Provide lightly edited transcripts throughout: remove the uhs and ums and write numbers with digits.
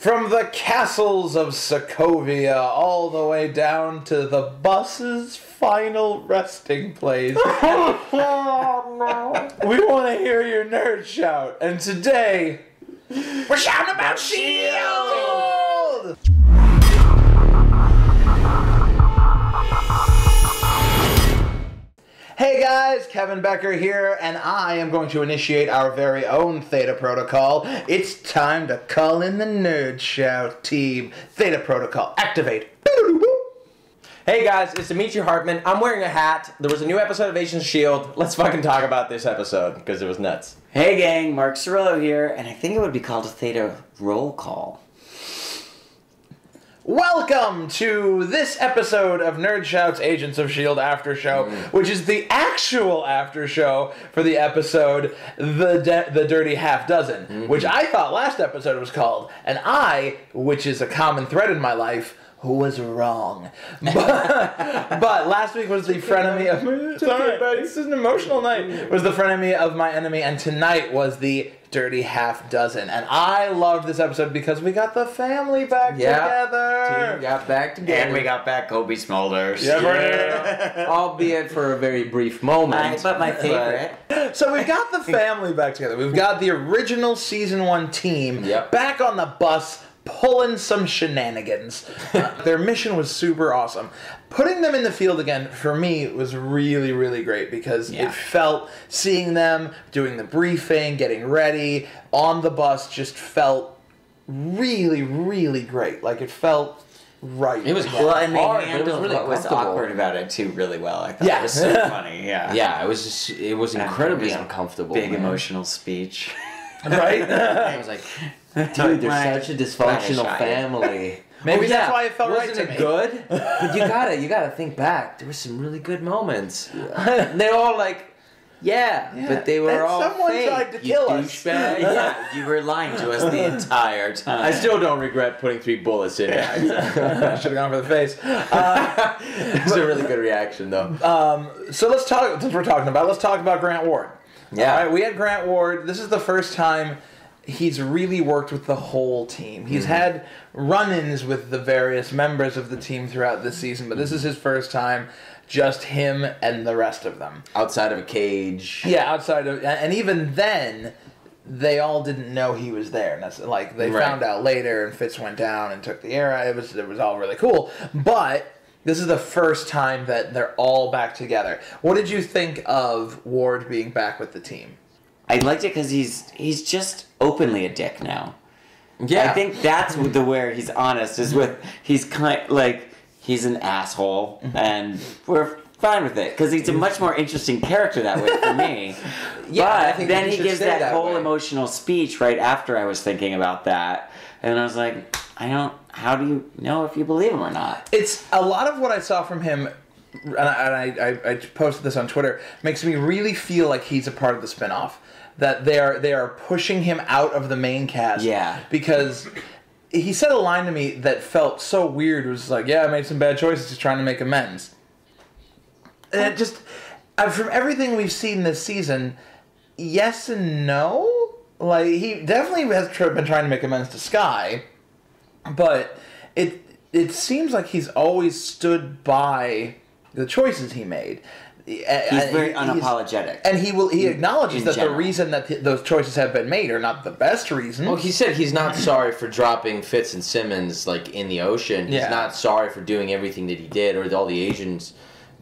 From the castles of Sokovia all the way down to the bus's final resting place. Oh, no. We want to hear your nerd shout. And today, we're shouting about S.H.I.E.L.D. Hey guys, Kevin Becker here, and I am going to initiate our very own Theta Protocol. It's time to call in the nerdSHOUT team. Theta Protocol, activate. Hey guys, it's Demetris Hartman. I'm wearing a hat. There was a new episode of Agents of S.H.I.E.L.D. Let's fucking talk about this episode, because it was nuts. Hey gang, Mark Cirillo here, and I think it would be called a Theta roll call. Welcome to this episode of nerdSHOUT's Agents of S.H.I.E.L.D. After Show, which is the actual after show for the episode The Dirty Half Dozen, which I thought last episode was called, and I, which is a common thread in my life, was wrong. But last week was the frenemy of... Sorry, this is an emotional night. Was the frenemy of my enemy, and tonight was the Dirty Half Dozen. And I loved this episode because we got the family back together. Team got back together. And we got back Kobe Smulders. Yeah. Albeit for a very brief moment. But my favorite. So we've got the family back together. We've got the original Season 1 team back on the bus, pulling some shenanigans. Their mission was super awesome. Putting them in the field again, for me, was really, really great because it felt, seeing them doing the briefing, getting ready, on the bus, just felt really, really great. Like, it felt right. It was Well, and they hard, handled really what was awkward about it too really well. I thought it was so funny. Yeah, it was incredibly uncomfortable. Big emotional speech. Right? I was like, dude, they're such a dysfunctional family. Maybe that's why it felt right Wasn't to it me. good? But you gotta think back. There were some really good moments. They're all like, but they were all someone fake. tried to kill us. Douchebag. Yeah, you were lying to us the entire time. I still don't regret putting 3 bullets in it. I should have gone for the face. It's a really good reaction, though. So let's talk, since we're talking about it, let's talk about Grant Ward. Yeah. All right, we had Grant Ward. This is the first time he's really worked with the whole team. He's had run-ins with the various members of the team throughout this season, but this is his first time, just him and the rest of them. Outside of a cage. Yeah, outside of... And even then, they all didn't know he was there. And that's, like, they found out later, and Fitz went down and took the air. It was all really cool. But this is the first time that they're all back together. What did you think of Ward being back with the team? I liked it because he's just openly a dick now. Yeah. I think that's where he's honest, is with, he's he's an asshole, and we're fine with it, because he's a much more interesting character that way for me. I But think then you he should gives stay that that whole way. emotional speech right after I was thinking about that, and I was like, how do you know if you believe him or not? It's a lot of what I saw from him, and I posted this on Twitter, makes me really feel like he's a part of the spinoff. That they are pushing him out of the main cast. Yeah. Because he said a line to me that felt so weird. It was like, I made some bad choices, just trying to make amends. And it just, from everything we've seen this season, yes and no. Like, he definitely has been trying to make amends to Skye, but it seems like he's always stood by the choices he made. He's very unapologetic. And he acknowledges that the reason that those choices have been made are not the best reason. Well, he said he's not sorry for dropping Fitz and Simmons, like, in the ocean. He's not sorry for doing everything that he did, or all the agents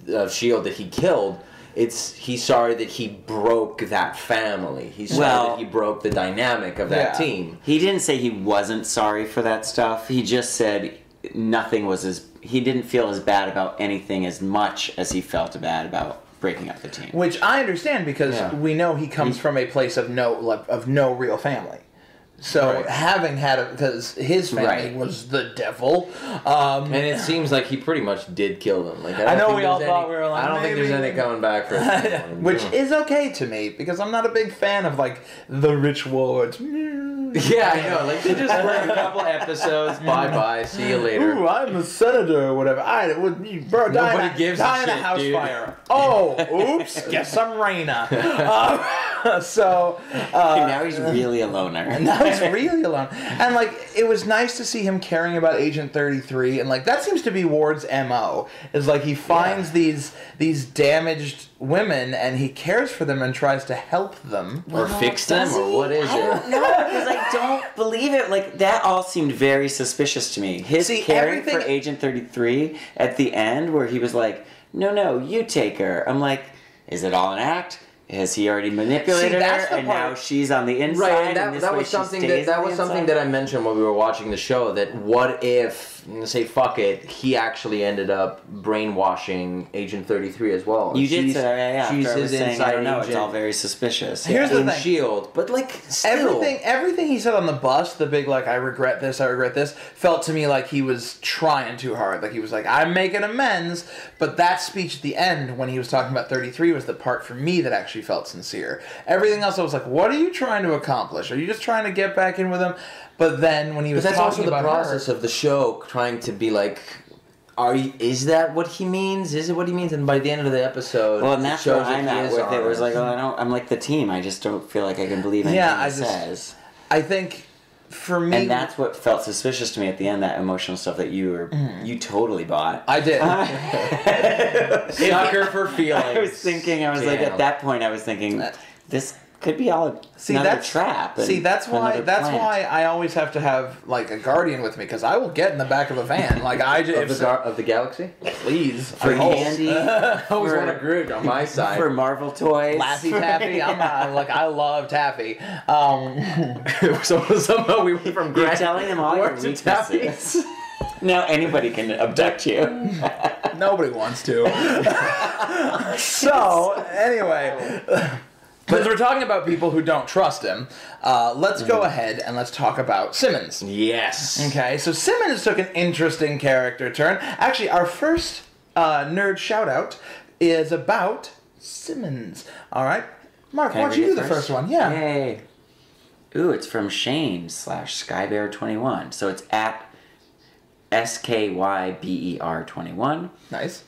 of S.H.I.E.L.D. that he killed. He's sorry that he broke that family. He's sorry that he broke the dynamic of that team. He didn't say he wasn't sorry for that stuff. He just said nothing was he didn't feel as bad about anything as much as he felt bad about breaking up the team. Which I understand, because we know he comes from a place of no real family. So having had because his family was the devil, and it seems like he pretty much did kill them. Like, I know we all thought we were like, I don't think there's any coming back for him. Which is okay to me, because I'm not a big fan of, like, the rich wards. Yeah, I know. Like, they just work a couple episodes. Bye. See you later. Ooh, I'm a senator or whatever. Bro, Nobody gives a die in a shit, house dude. fire. Oh, oops. Guess I'm Raina. So now he's really a loner. And now he's really alone. And like, it was nice to see him caring about Agent 33, and like that seems to be Ward's MO. Is like he finds these damaged women and he cares for them and tries to help them or fix them, or what is it? I don't know, because I don't believe it. Like, that all seemed very suspicious to me. His caring for Agent 33 at the end, where he was like, no, you take her. I'm like, is it all an act? Has he already manipulated her, and now she's on the inside? Right, and that was something that I mentioned when we were watching the show. That what if, say, fuck it, he actually ended up brainwashing Agent 33 as well. You did say, she's his inside agent. It's all very suspicious. Here's the thing. S.H.I.E.L.D, but like still. Everything he said on the bus, the big like I regret this, felt to me like he was trying too hard. Like he was like, I'm making amends. But that speech at the end when he was talking about 33 was the part for me that actually felt sincere. Everything else I was like, what are you trying to accomplish? Are you just trying to get back in with him? But then when he was talking about the process of the show, trying to be like, is that what he means? Is it what he means? And by the end of the episode, well, and that's where I'm at with it. Was like, I'm like the team. I just don't feel like I can believe anything he says. I think for me, and that's what felt suspicious to me at the end. That emotional stuff that you totally bought. I did. Sucker for feelings. I was like, at that point, I was thinking, this could be all another trap. That's why I always have to have like a guardian with me, because I will get in the back of a van. Like I just of the galaxy, please for candy. I always want a Groot on my side for Marvel toys. Laffy Taffy. I love Taffy. So somehow we went from You're telling them all your weaknesses. Now anybody can abduct you. Nobody wants to. So anyway. Because we're talking about people who don't trust him, let's go ahead and let's talk about Simmons. Yes. Okay, so Simmons took an interesting character turn. Actually, our first nerd shout-out is about Simmons. All right? Mark, why don't you do the first one? Yeah. Yay. Ooh, it's from Shane /Skybear21. So it's at SKYBER21. Nice.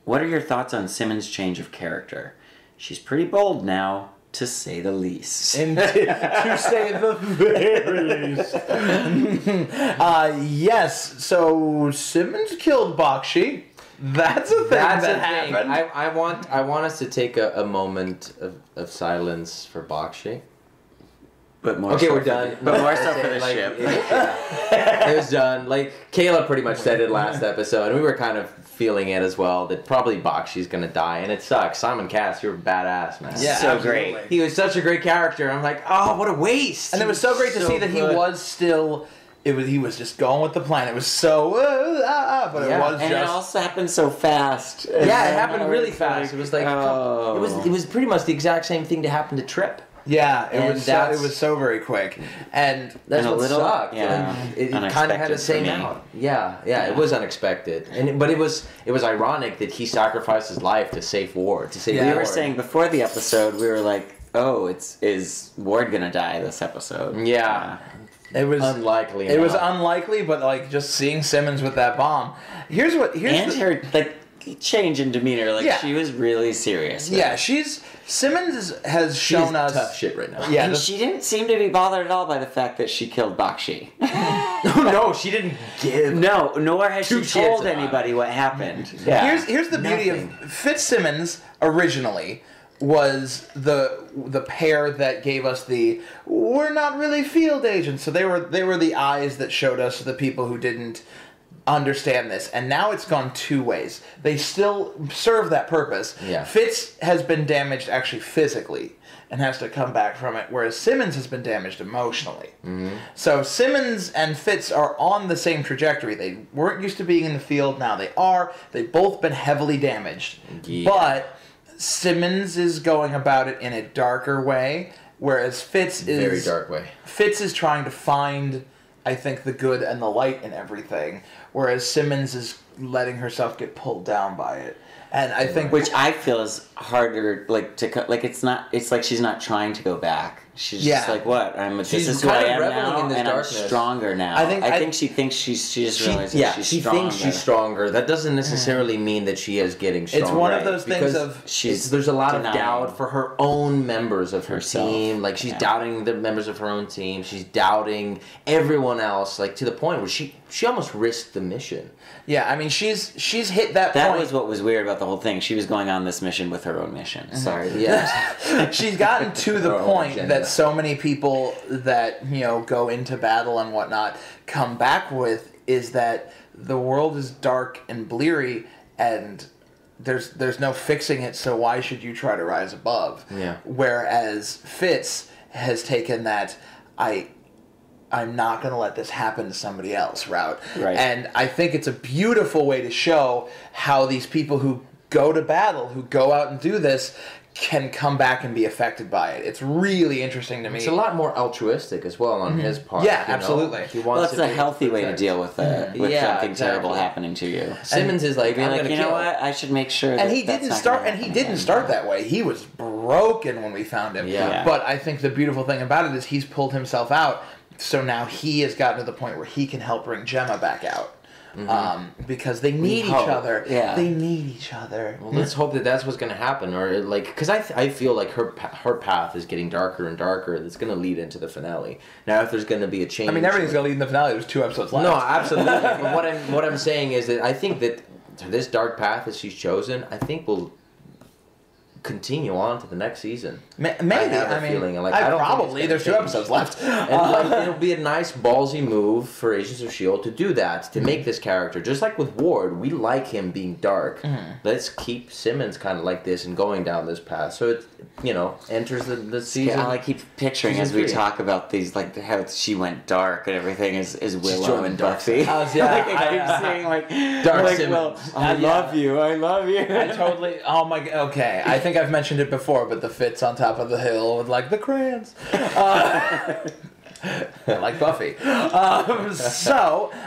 What are your thoughts on Simmons' change of character? She's pretty bold now, to say the least. To say the very least. Yes, so Simmons killed Bakshi. That's a thing that happened. I want us to take a moment of silence for Bakshi. But more okay, so we're done. But more so for the ship. It was done. Like, Keyla pretty much said it last episode, and we were kind of feeling it as well, that probably Bakshi's gonna die, and it sucks. Simon Cass, you're a badass, man. Yeah, so absolutely. great. He was such a great character. I'm like, oh, what a waste. And it was so great to see that he was still... He was just going with the plan. It was so... but it was and just... it also happened so fast. Yeah, it happened really fast. It was like... It was pretty much the exact same thing to happen to Trip. Yeah, it was so very quick, and that's what sucked. Yeah, it kind of had the same out. Yeah, it was unexpected, but it was ironic that he sacrificed his life to save Ward. We were saying before the episode, we were like, "Oh, is Ward gonna die this episode?" Yeah. It was unlikely. It was unlikely, but like just seeing Simmons with that bomb. Here's her like change in demeanor. Like she was really serious. Yeah, Simmons has shown us tough shit right now. Yeah, and she didn't seem to be bothered at all by the fact that she killed Bakshi. No, she didn't give. No, nor has she told anybody what happened. Yeah. Here's the beauty of Fitzsimmons originally was the pair that gave us the we're not really S.H.I.E.L.D. agents. So they were the eyes that showed us the people who didn't understand this, and now it's gone two ways. They still serve that purpose. Yeah. Fitz has been damaged actually physically and has to come back from it, whereas Simmons has been damaged emotionally. Mm-hmm. So Simmons and Fitz are on the same trajectory. They weren't used to being in the field, now they are. They've both been heavily damaged. Yeah. But Simmons is going about it in a darker way, whereas Fitz is... Very dark way. Fitz is trying to find, I think, the good and the light in everything, whereas Simmons is letting herself get pulled down by it. And I think... Which I feel is harder, like, it's like she's not trying to go back. She's just like, what? This is who I am now, and darkness. I'm stronger now. I think she thinks she just realizes she's stronger. Thinks she's stronger. That doesn't necessarily mean that she is getting stronger. It's one of those things of... There's a lot of doubt for her own members of her team. Like, she's doubting the members of her own team. She's doubting everyone else, like, to the point where she almost risked the mission. Yeah, I mean, she's hit that point. That was what was weird about the whole thing. She was going on this mission with her own mission. Sorry. Yeah. She's gotten to the point that so many people that, go into battle and whatnot come back with is that the world is dark and bleary and there's no fixing it, so why should you try to rise above? Yeah. Whereas Fitz has taken that I'm not going to let this happen to somebody else route. Right. And I think it's a beautiful way to show how these people who go to battle, who go out and do this, can come back and be affected by it. It's really interesting to me. It's a lot more altruistic as well on his part. Yeah, absolutely. It's a healthy way to deal with something terrible happening to you. Simmons is like, I'm you know what? I should make sure. And he didn't start. And he didn't start that way. He was broken when we found him. Yeah. But I think the beautiful thing about it is he's pulled himself out. So now he has gotten to the point where he can help bring Gemma back out. Because they need each other. Yeah. They need each other. Well, let's hope that that's what's going to happen. Or like, because I feel like her path is getting darker and darker. That's going to lead into the finale. Now, if there's going to be a change, I mean, everything's going to lead in the finale. There's 2 episodes left. No, absolutely. But what I'm saying is that I think that this dark path that she's chosen, I think will continue on to the next season. Maybe. I have a feeling. Like, I don't probably. There's 2 episodes left. And it'll be a nice ballsy move for Agents of S.H.I.E.L.D. to do that, to make this character, just like with Ward, we like him being dark. Let's keep Simmons kind of like this and going down this path. So it, enters the season. I keep picturing as we talk about these, like how she went dark and everything is Willow and Buffy. I keep seeing Dark Simmons. Well, I love you. I totally. Oh my. Okay, I think I've mentioned it before, but the Fitz on top of the hill with like the crayons. Like Buffy.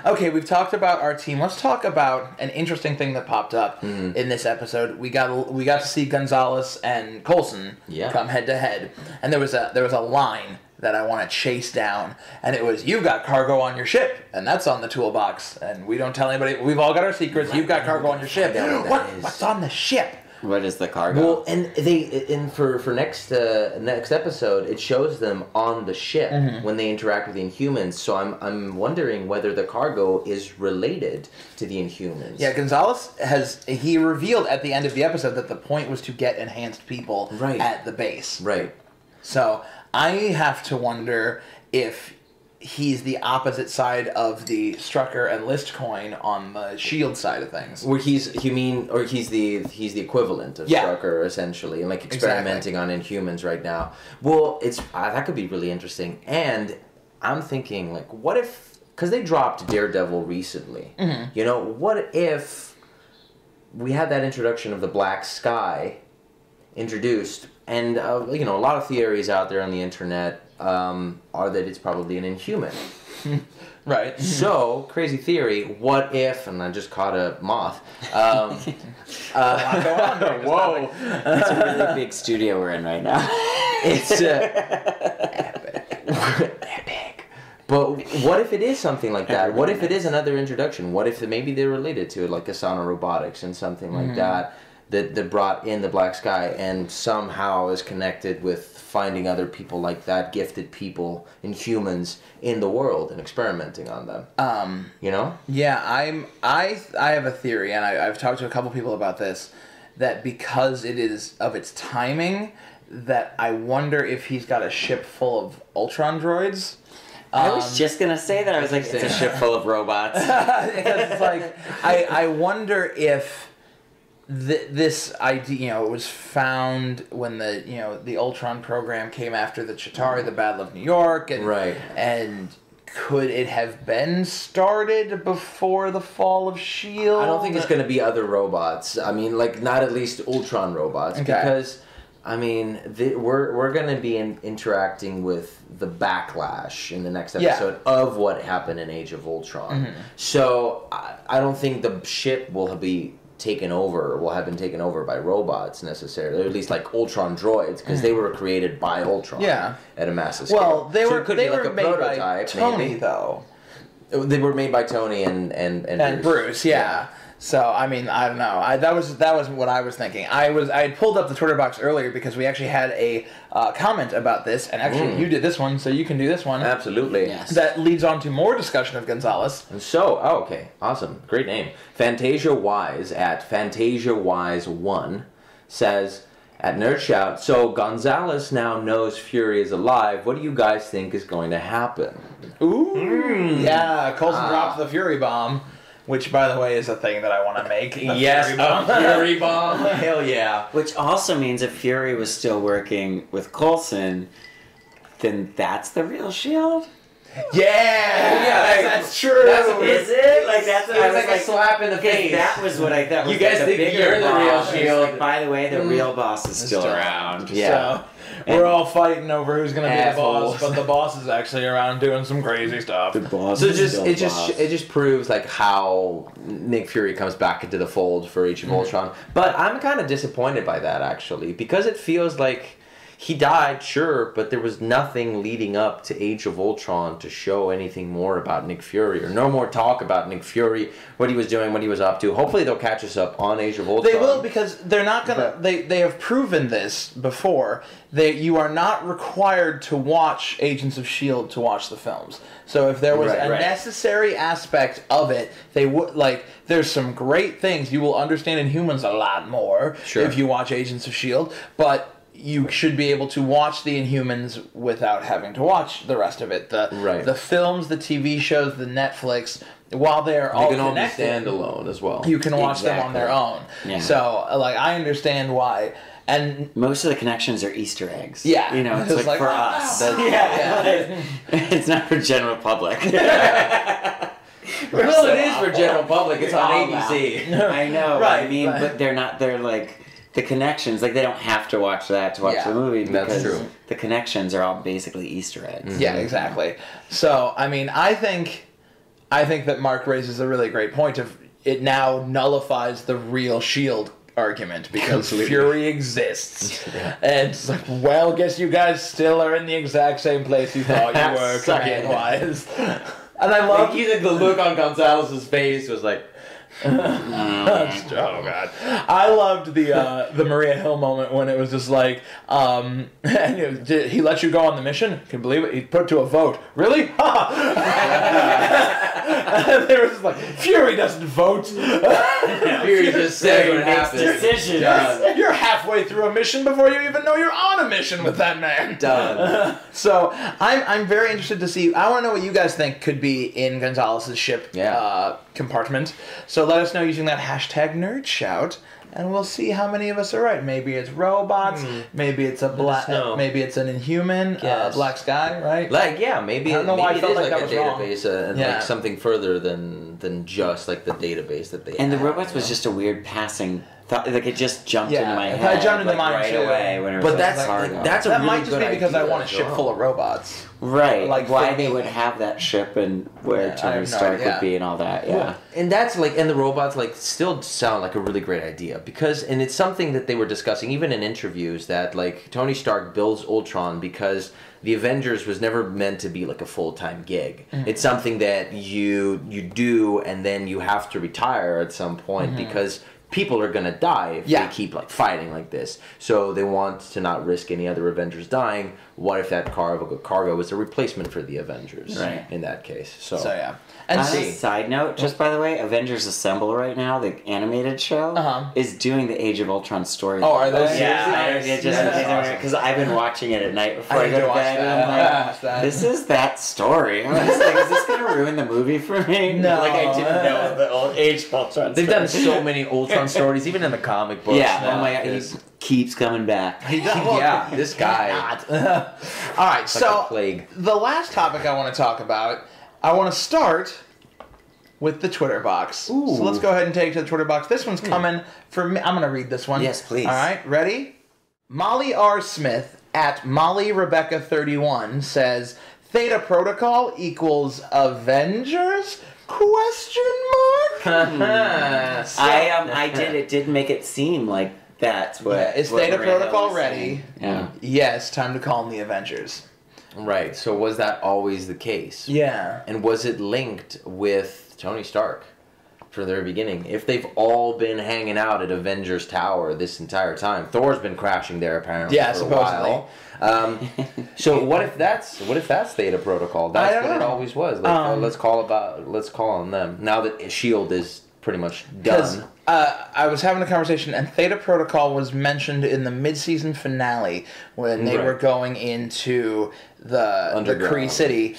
Okay, we've talked about our team. Let's talk about an interesting thing that popped up in this episode. We got to see Gonzales and Coulson come head to head, and there was a line that I want to chase down, and it was, "You've got cargo on your ship, and that's on the toolbox, and we don't tell anybody. We've all got our secrets. You've got cargo on your ship. What's on the ship?" What is the cargo? Well, and for next episode, it shows them on the ship when they interact with the Inhumans. So I'm wondering whether the cargo is related to the Inhumans. Yeah, Gonzales he revealed at the end of the episode that the point was to get enhanced people at the base. Right. So I have to wonder if he's the opposite side of the Strucker and List coin on the S.H.I.E.L.D. side of things. Where he's the equivalent of Strucker, essentially, and like experimenting on Inhumans right now. Well, it's that could be really interesting. And I'm thinking, like, what if, because they dropped Daredevil recently, what if we had that introduction of the Black Sky introduced, and a lot of theories out there on the internet are that it's probably an Inhuman. Right. So, crazy theory, what if, and I just caught a moth. Whoa. It's a really big studio we're in right now. It's epic. But what if it is something like that? What if it is another introduction? What if maybe they're related to it, like Asana Robotics and something like that brought in the Black Sky and somehow is connected with finding other people like that, gifted people, Inhumans in the world and experimenting on them. Yeah, I have a theory, and I've talked to a couple people about this, that because it is of its timing, that I wonder if he's got a ship full of Ultron droids. I was just gonna say that. I was like, it's a ship full of robots. Because it's like, I wonder if this idea, it was found when the Ultron program came after the Chitauri, the Battle of New York, and could it have been started before the fall of S.H.I.E.L.D.? I don't think it's going to be other robots. I mean, like, not at least Ultron robots, because I mean, we're going to be interacting with the backlash in the next episode of what happened in Age of Ultron. So I don't think the ship will be taken over, will have been taken over by robots necessarily, or at least like Ultron droids, because they were created by Ultron. Yeah. At a massive scale. Well, they were like made by Tony though. They were made by Tony and Bruce. Yeah. So I mean, I don't know. That was what I was thinking. I had pulled up the Twitter box earlier because we actually had a comment about this, and actually you did this one, so you can do this one. Absolutely. Yes. That leads on to more discussion of Gonzalez. And so, okay, awesome, great name. Fantasia Wise at FantasiaWise1 says at nerdSHOUT, so Gonzalez now knows Fury is alive. What do you guys think is going to happen? Ooh, yeah. Coulson dropped the Fury bomb. Which, by the way, is a thing that I want to make. Yes, Fury bomb. Hell yeah. Which also means if Fury was still working with Coulson, then that's the real S.H.I.E.L.D.? Yeah, that's true. Is it? Like, that's what I was like a slap in the face. That was what I thought was you guys like think you're the real S.H.I.E.L.D. Like, by the way, the real boss is still around. Yeah. So, we're all fighting over who's going to be the boss, but the boss is actually around doing some crazy stuff. The boss so it just proves like how Nick Fury comes back into the fold for Age of Ultron. But I'm kind of disappointed by that actually, because it feels like he died, sure, but there was nothing leading up to Age of Ultron to show anything more about Nick Fury, or no more talk about Nick Fury, what he was doing, what he was up to. Hopefully they'll catch us up on Age of Ultron. They will, because they're not gonna. They have proven this before. You are not required to watch Agents of S.H.I.E.L.D. to watch the films. So if there was a necessary aspect of it, they would like. There's some great things you will understand in Humans a lot more if you watch Agents of S.H.I.E.L.D., but you should be able to watch the Inhumans without having to watch the rest of it. The films, the TV shows, the Netflix, while they're all connected, be standalone as well. You can watch them on their own. Yeah. So, like, I understand why. And most of the connections are Easter eggs. Yeah. You know, it's like for us. It's not for general public. Well, it is for general public. It's on ABC. I know. Right. I mean, but they're like... The connections, like, they don't have to watch that to watch the movie, because the connections are all basically Easter eggs. Yeah, exactly. So, I mean, I think that Mark raises a really great point of it now nullifies the real S.H.I.E.L.D. argument, because Fury exists. And it's like, well, guess you guys still are in the exact same place you thought you were, command-wise. And I love... Like, the look on Gonzalez's face was like... Oh god, I loved the Maria Hill moment when it was just like, and he let you go on the mission. Can you believe it? He put it to a vote. Really? And they were just like, Fury doesn't vote. Fury just said what happened. Decision. You're halfway through a mission before you even know you're on a mission with that man. Done. So I'm very interested to see. I want to know what you guys think could be in Gonzalez's ship compartment. So let us know using that hashtag nerdSHOUT, and we'll see how many of us are right. Maybe it's robots. Maybe it's maybe it's an Inhuman. Black Sky, right? Maybe. I don't know why I felt like that was database and like something further than just like the database that they. And the robots was just a weird passing. Like it just jumped into my head. I jumped into mine right away when it was but that's that might just be because I want a ship full of robots. Right, like why they would have that ship and where Tony Stark would be and all that. Yeah, well, and that's like, and the robots like still sound like a really great idea, because, and it's something that they were discussing even in interviews, that like Tony Stark builds Ultron because the Avengers was never meant to be like a full-time gig. It's something that you do and then you have to retire at some point because people are gonna die if they keep like fighting like this. So they want to not risk any other Avengers dying. What if that cargo was a replacement for the Avengers? Right. In that case. So yeah. And on a side note, just by the way, Avengers Assemble right now, the animated show, is doing the Age of Ultron story. Oh, are they? Yeah, because I've been watching it at night before I go to bed, and I'm like, this is that story. I was like, is this gonna ruin the movie for me? No. Like, I didn't know the old Age of Ultron. They've done so many Ultron stories, even in the comic books. Yeah, oh my god, he keeps coming back. This guy. All right, so plague. The last topic I want to talk about, I want to start with the Twitter box. Ooh. So let's go ahead and take it to the Twitter box. This one's coming from me. I'm going to read this one. Yes, please. All right, ready? Molly R. Smith at Molly Rebecca 31 says, Theta Protocol equals Avengers? Question mark? It did make it seem like that's what... Yeah, is what Theta Moreno Protocol was ready? saying. Yeah. Yes, time to call in the Avengers. Right, so was that always the case? Yeah. And was it linked with Tony Stark from the very beginning? If they've all been hanging out at Avengers Tower this entire time, Thor's been crashing there apparently for supposedly. a while. So what if that's Theta Protocol? That's what it always was. Like, let's call on them now that S.H.I.E.L.D. is pretty much done. I was having a conversation, and Theta Protocol was mentioned in the mid-season finale when they were going into the Kree city,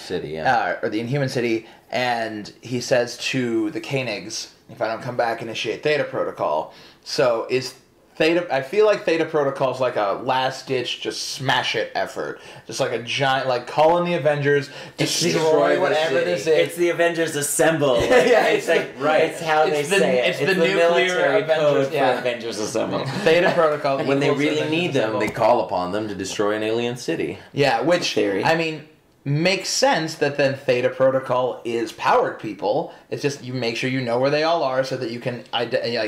or the Inhuman city, and he says to the Koenigs, "If I don't come back, initiate Theta Protocol." So is Theta? I feel like Theta Protocol is like a last-ditch, just smash it effort, just like a giant, like call in the Avengers, destroy whatever this is. It's the Avengers Assemble. It's It's how they say it. It's the nuclear Avengers. For Avengers Assemble. Theta Protocol. When they really need them, they call upon them to destroy an alien city. Yeah, which I mean makes sense that then Theta Protocol is powered people. It's just you make sure you know where they all are so that you can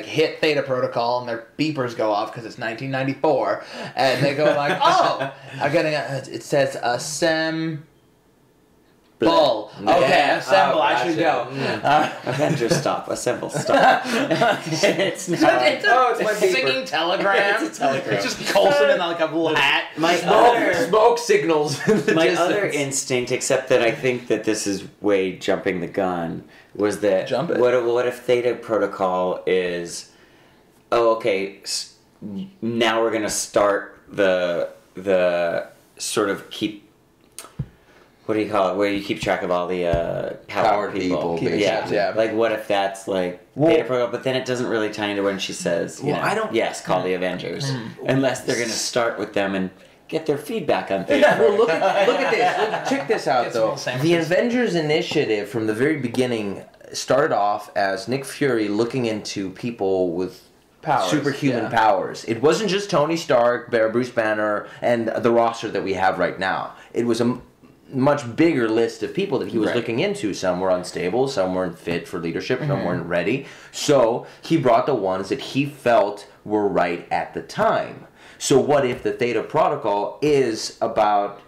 hit Theta Protocol and their beepers go off because it's 1994 and they go like, oh, I'm getting it says assemble. Okay, assemble. I should go. Avengers stop. Assemble. Stop. It's not. It's my singing telegram. It's a telegram. It's just Coulson in like a little hat. Smoke signals. My other instinct, except that I think that this is way jumping the gun, was that what if Theta Protocol is, now we're gonna start the sort of keep. What do you call it? Where you keep track of all the powered people. Yeah. Like, what if that's like Theta Protocol? But then it doesn't really tie into when she says, call the Avengers. Unless they're going to start with them and get their feedback on things. Well, look at this. Check this out, though. The Avengers Initiative from the very beginning started off as Nick Fury looking into people with superhuman powers. It wasn't just Tony Stark, Bruce Banner, and the roster that we have right now. It was a much bigger list of people that he was looking into. Some were unstable, some weren't fit for leadership, some weren't ready. So he brought the ones that he felt were right at the time. So what if the Theta Protocol is about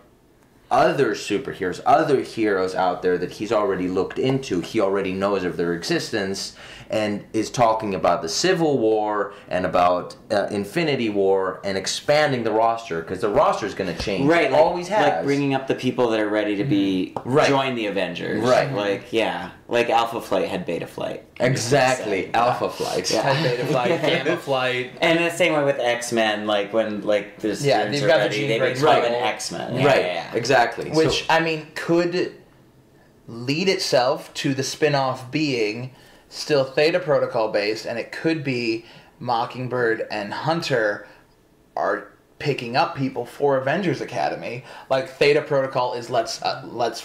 other superheroes, other heroes out there that he's already looked into, he already knows of their existence, and is talking about the Civil War and about Infinity War and expanding the roster, because the roster is going to change. Right, it always has. Like bringing up the people that are ready to be join the Avengers. Right. Like Alpha Flight had Beta Flight. Exactly, Alpha Flight. Had Beta Flight, Gamma Flight. And the same way with X-Men, like when the students are ready, they become an X-Men. Exactly. Which, I mean, could lead itself to the spin-off being still Theta Protocol based, and it could be Mockingbird and Hunter are picking up people for Avengers Academy. Like Theta Protocol is let's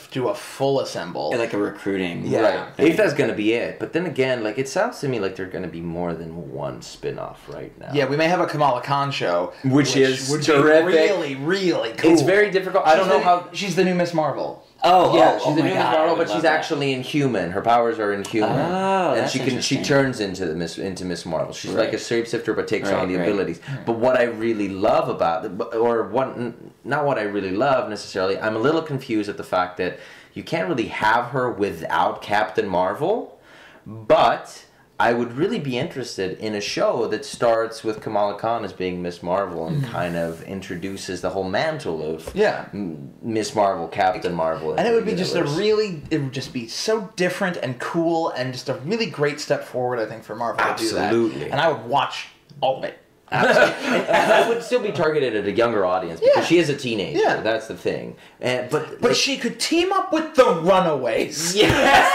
do a full assemble. Like a recruiting. Right. If that's going to be it. But then again, like it sounds to me like there's going to be more than one spin-off right now. Yeah, we may have a Kamala Khan show. Which is would terrific. Be really, really cool. It's very difficult. I don't know how... She's the new Miss Marvel. She's the new Miss Marvel, but she's actually Inhuman. Her powers are Inhuman, and she turns into Miss Marvel. She's like a shapeshifter, but takes on the abilities. But what I really love about it, not what I really love necessarily, I'm a little confused at the fact that you can't really have her without Captain Marvel, but I would really be interested in a show that starts with Kamala Khan as being Miss Marvel and kind of introduces the whole mantle of Miss Marvel, Captain Marvel. And it would be it would just be so different and cool and just a really great step forward, I think, for Marvel to do that. Absolutely. And I would watch all of it. Absolutely. And I would still be targeted at a younger audience because she is a teenager. Yeah. That's the thing. But she could team up with the Runaways. Yes.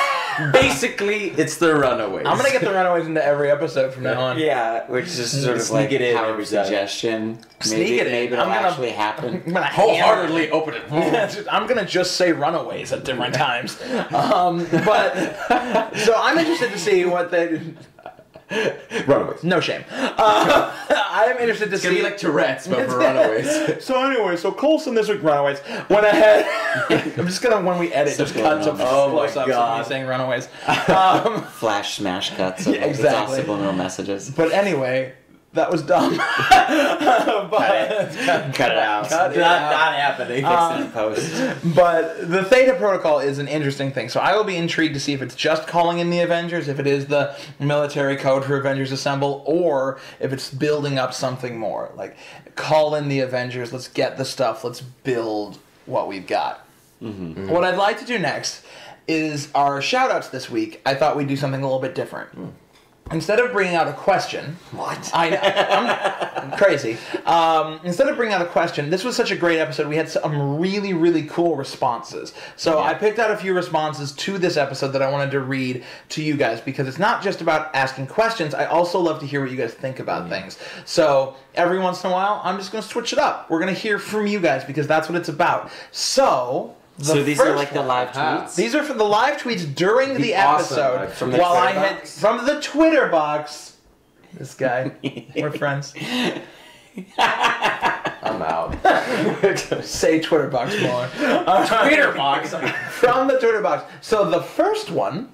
Basically, it's the Runaways. I'm gonna get the Runaways into every episode from now on. Yeah, which is sort of like power suggestion. Maybe it'll actually happen. I'm gonna wholeheartedly open it. I'm gonna just say Runaways at different times. But so I'm interested to see what they. Runaways. No shame. I am interested to see. It's gonna be like Tourette's, but for Runaways. So anyway, Coulson this week, Runaways, went ahead. I'm just gonna, when we edit, just cut some close-ups of me saying Runaways. Flash smash cuts of exactly. subliminal messages. But anyway, that was dumb. Cut it out. Not happening. Fix it in post. But the Theta Protocol is an interesting thing. So I will be intrigued to see if it's just calling in the Avengers, if it is the military code for Avengers Assemble, or if it's building up something more. Like, call in the Avengers, let's get the stuff, let's build what we've got. Mm-hmm. Mm-hmm. What I'd like to do next is our shout-outs this week. I thought we'd do something a little bit different. Instead of bringing out a question... What? I'm crazy. Instead of bringing out a question, this was such a great episode. We had some really, really cool responses. So I picked out a few responses to this episode that I wanted to read to you guys, because it's not just about asking questions. I also love to hear what you guys think about things. So every once in a while, I'm just going to switch it up. We're going to hear from you guys, because that's what it's about. So these are like the live tweets? These are for the live tweets during the episode. From the Twitter box? From the Twitter box. This guy. We're friends. I'm out. Say Twitter box more. Twitter box. From the Twitter box. So the first one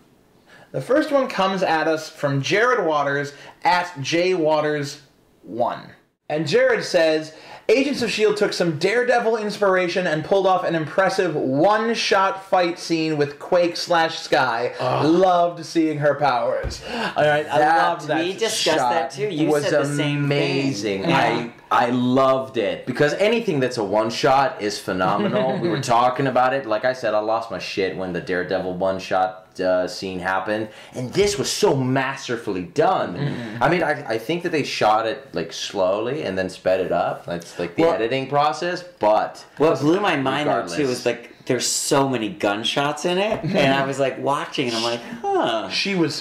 comes at us from Jared Waters at JWaters1. And Jared says, Agents of S.H.I.E.L.D. took some Daredevil inspiration and pulled off an impressive one-shot fight scene with Quake/Skye. Loved seeing her powers. All right, I loved that. We discussed that too. You was said the same amazing. thing. Yeah. I loved it, because anything that's a one-shot is phenomenal. We were talking about it. Like I said, I lost my shit when the Daredevil one-shot scene happened, and this was so masterfully done. I mean, I think that they shot it like slowly and then sped it up. That's like the editing process. But what blew my mind though too is like there's so many gunshots in it, and I was like watching, and I'm like, huh. She was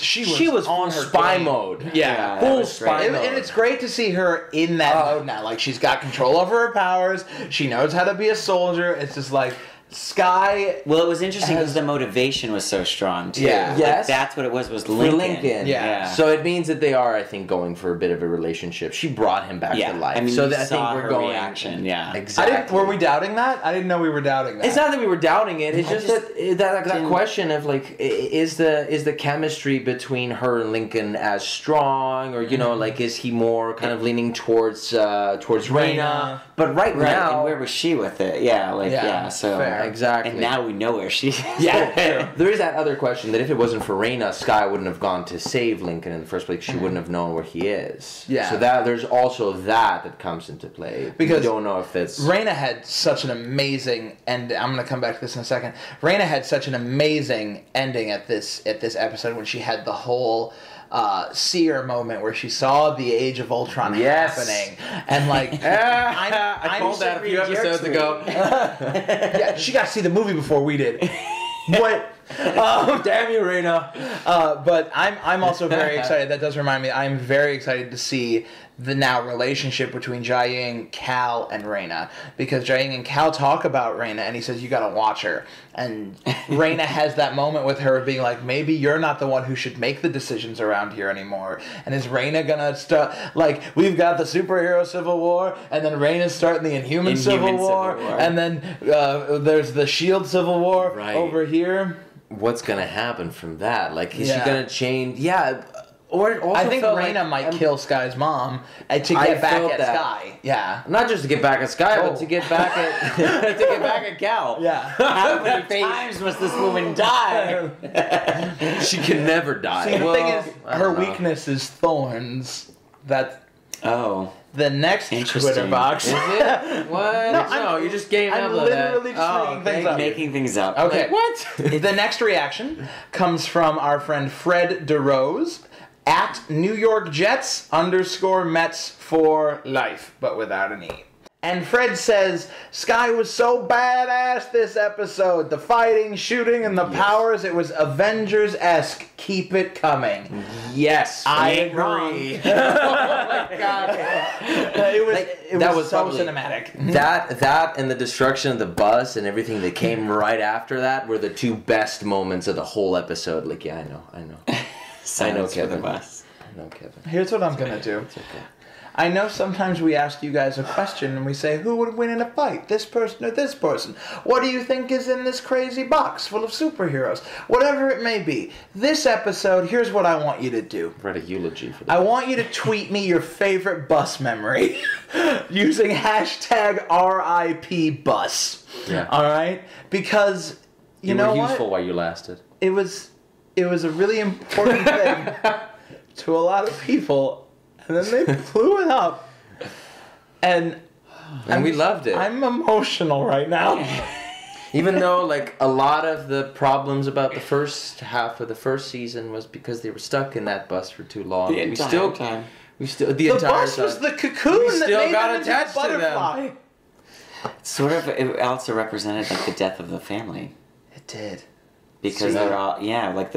on her spy mode. Yeah, full spy mode. And it's great to see her in that mode now. Like, she's got control over her powers. She knows how to be a soldier. It's just like Skye. Well, it was interesting because the motivation was so strong too. Yeah, yes, like, that's what it was Lincoln. Yeah. So it means that they are, I think, going for a bit of a relationship. She brought him back to life. I mean, so I think we're going reaction. Yeah, exactly. Were we doubting that? I didn't know we were doubting that. It's not that we were doubting it. It's just that question of like, is the chemistry between her and Lincoln as strong, or like, is he more kind of leaning towards Raina? But right now, and where was she with it? Yeah, so. Fair. Exactly. And now we know where she is. Yeah. There is that other question that if it wasn't for Raina, Skye wouldn't have gone to save Lincoln in the first place. She wouldn't have known where he is. Yeah. So there's also that comes into play. Because we don't know if it's... Raina had such an amazing, and I'm going to come back to this in a second. Raina had such an amazing ending at this episode when she had the whole... seer moment where she saw the Age of Ultron happening, and like I told that a few episodes ago. Yeah, she got to see the movie before we did. What? Damn you, Raina. But I'm also very excited. That does remind me. I'm very excited to see the now relationship between Jiaying, Cal, and Raina, because Jiaying and Cal talk about Raina, and he says you gotta watch her, and Raina has that moment with her being like, maybe you're not the one who should make the decisions around here anymore. And is Raina gonna start, like, we've got the superhero Civil War, and then Raina's starting the Inhuman Civil War, and then there's the S.H.I.E.L.D. Civil War over here. What's gonna happen from that? Like, is she gonna change? Yeah. Or also I think Raina might kill Skye's mom to get back at Skye. Yeah, not just to get back at Skye, but to get back at at Cal. Yeah. How many times must this woman die? She can never die. See, the thing is, her weakness is thorns. The next Twitter box. Is it? What? No, you're just getting I'm literally just making things up. Okay. Like, what? The next reaction comes from our friend Fred DeRose at New York Jets _Mets for life, but without an E. And Fred says, Skye was so badass this episode. The fighting, shooting, and the powers, it was Avengers-esque. Keep it coming. Yes. I agree. Oh my God. It was so cinematic. That and the destruction of the bus and everything that came right after that were the two best moments of the whole episode. Like, yeah, I know. I know, Kevin. The bus. No, Kevin. Here's what I'm gonna do. It's okay. I know sometimes we ask you guys a question and we say, who would win in a fight? This person or this person? What do you think is in this crazy box full of superheroes? Whatever it may be. This episode, here's what I want you to do. Write a eulogy for that. I want you to tweet me your favorite bus memory using hashtag RIPBus. Yeah. All right? Because, you know were what? useful while you lasted. It was a really important thing to a lot of people. And then they blew it up. And we loved it. I'm emotional right now. Even though, like, a lot of the problems about the first half of the first season was because they were stuck in that bus for too long. The entire time. The bus was the cocoon that made them into a butterfly. Sort of, it also represented, like, the death of the family. It did. Because they're all,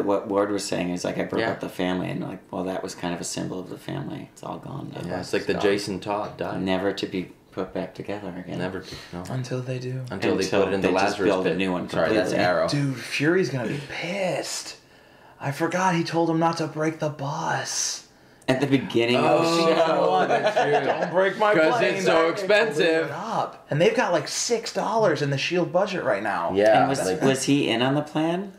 what Ward was saying is, like, I broke up the family, and, like, well, that was kind of a symbol of the family. It's all gone now. Yeah, it's like the Jason Todd died. Never to be put back together again. Never to, no. Until they do. Until they put it in the Lazarus build pit. a new one. Sorry, that's Arrow. Dude, Fury's gonna be pissed. I forgot he told him not to break the bus. At the beginning of season 1. Don't break my plane. Because it's so expensive. And they've got like $6 in the S.H.I.E.L.D. budget right now. Yeah. And was he in on the plan?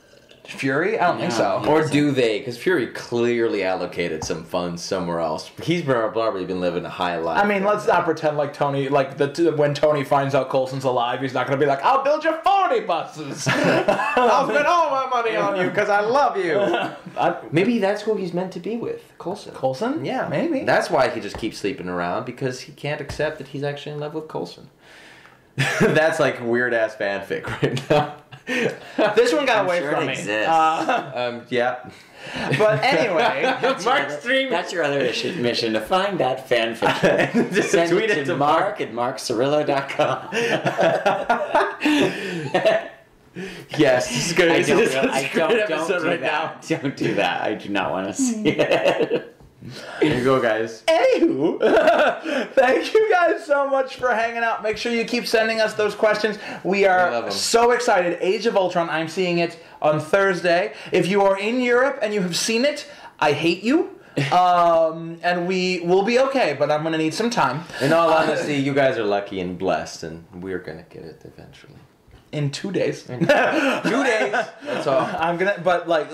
Fury? I don't think so. Or do they? Because Fury clearly allocated some funds somewhere else. He's probably been living a high life. I mean, let's not pretend like Tony, when Tony finds out Coulson's alive, he's not going to be like, I'll build you 40 buses. I'll spend all my money on you because I love you. Maybe that's who he's meant to be with, Coulson. Coulson? Yeah. Maybe. That's why he just keeps sleeping around, because he can't accept that he's actually in love with Coulson. That's like weird-ass fanfic right now. This one got away from me. Yeah. But anyway, that's your other mission, to find that fanfic. Just send tweet it to Mark at markcirillo.com. Yes, this is good. Don't do that. I do not want to see it. There you go, guys. Anywho, thank you guys so much for hanging out. Make sure you keep sending us those questions. We are so excited. Age of Ultron, I'm seeing it on Thursday. If you are in Europe and you have seen it, I hate you. And we will be okay, but I'm going to need some time. In all honesty, you guys are lucky and blessed, and we're going to get it eventually. In 2 days. 2 days. That's all.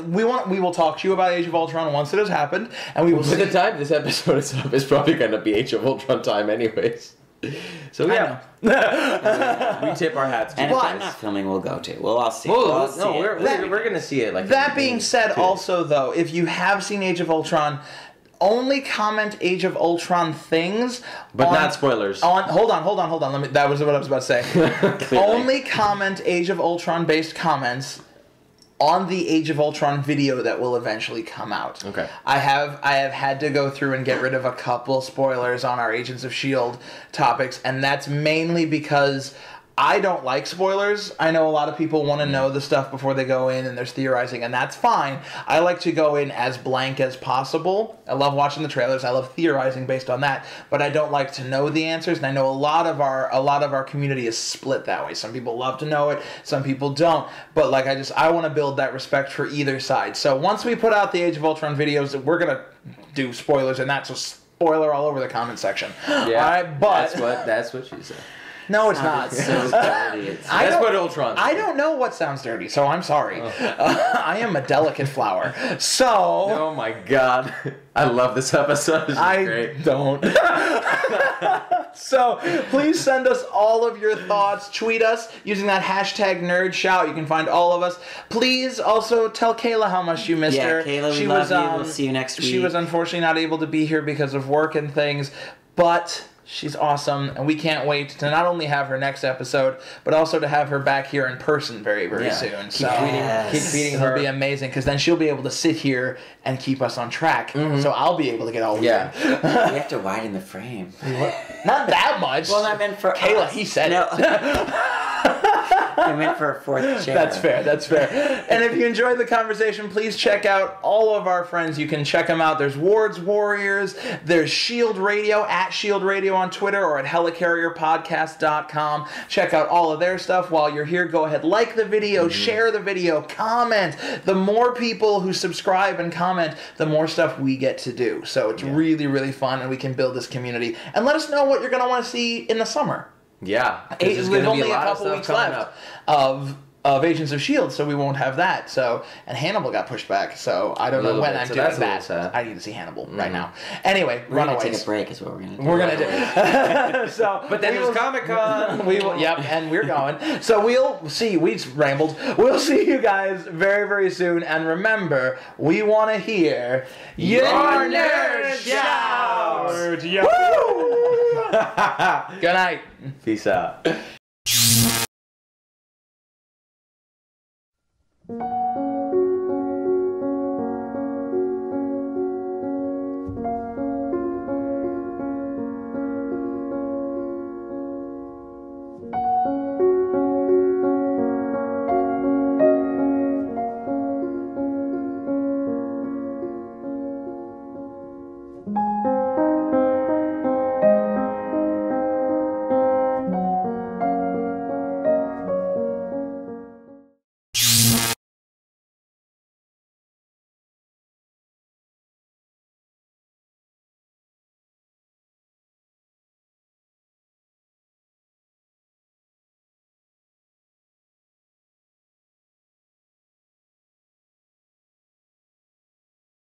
We will talk to you about Age of Ultron once it has happened, and we will. By the time this episode is up, it's probably going to be Age of Ultron time, anyways. So yeah, we tip our hats to you guys. And if guys. I'm not filming, we'll go to. We'll all see. We're going to see it. Like that being said, also though, if you have seen Age of Ultron, only comment Age of Ultron things, but not spoilers. Hold on. That was what I was about to say. Only comment Age of Ultron based comments on the Age of Ultron video that will eventually come out. Okay. I have had to go through and get rid of a couple spoilers on our Agents of S.H.I.E.L.D. topics, and that's mainly because I don't like spoilers. I know a lot of people want to know the stuff before they go in, and there's theorizing, and that's fine. I like to go in as blank as possible. I love watching the trailers. I love theorizing based on that, but I don't like to know the answers. And I know a lot of our community is split that way. Some people love to know it, some people don't. But I want to build that respect for either side. So once we put out the Age of Ultron videos, we're gonna do spoilers, and that's a spoiler all over the comment section. Yeah, all right, but that's what she said. No, it's not. So dirty. That's what Ultron. I don't know what sounds dirty, so I'm sorry. Oh. I am a delicate flower. So. Oh my god, I love this episode. This is great. Don't. So please send us all of your thoughts. Tweet us using that hashtag nerdSHOUT. You can find all of us. Please also tell Keyla how much you missed her. Keyla, we love you. We'll see you next week. She was unfortunately not able to be here because of work and things, but she's awesome, and we can't wait to not only have her next episode, but also to have her back here in person very, very soon. Keep tweeting her. It'll be amazing, because then she'll be able to sit here and keep us on track. Mm-hmm. So I'll be able to get all of it. We have to widen the frame. Not that much. Well, I meant for Keyla, us. he said it. I went for a fourth chair. That's fair. That's fair. And if you enjoyed the conversation, please check out all of our friends. You can check them out. There's Ward's Warriors. There's S.H.I.E.L.D. Radio, at S.H.I.E.L.D. Radio on Twitter or at helicarrierpodcast.com. Check out all of their stuff. While you're here, go ahead, like the video, share the video, comment. The more people who subscribe and comment, the more stuff we get to do. So it's really, really fun, and we can build this community. And let us know what you're going to want to see in the summer. Yeah. There's only a couple weeks left of Agents of S.H.I.E.L.D., so we won't have that. So, and Hannibal got pushed back, so I don't know when I'm doing that. I need to see Hannibal right now. Anyway, we're going to take a break is what we're going to do. We're going to do. So, but then there's Comic-Con. We will, yep, and we're going. So we'll see, we rambled. We'll see you guys very, very soon. And remember, we want to hear your nerd shout. Woo! Good night. Peace out.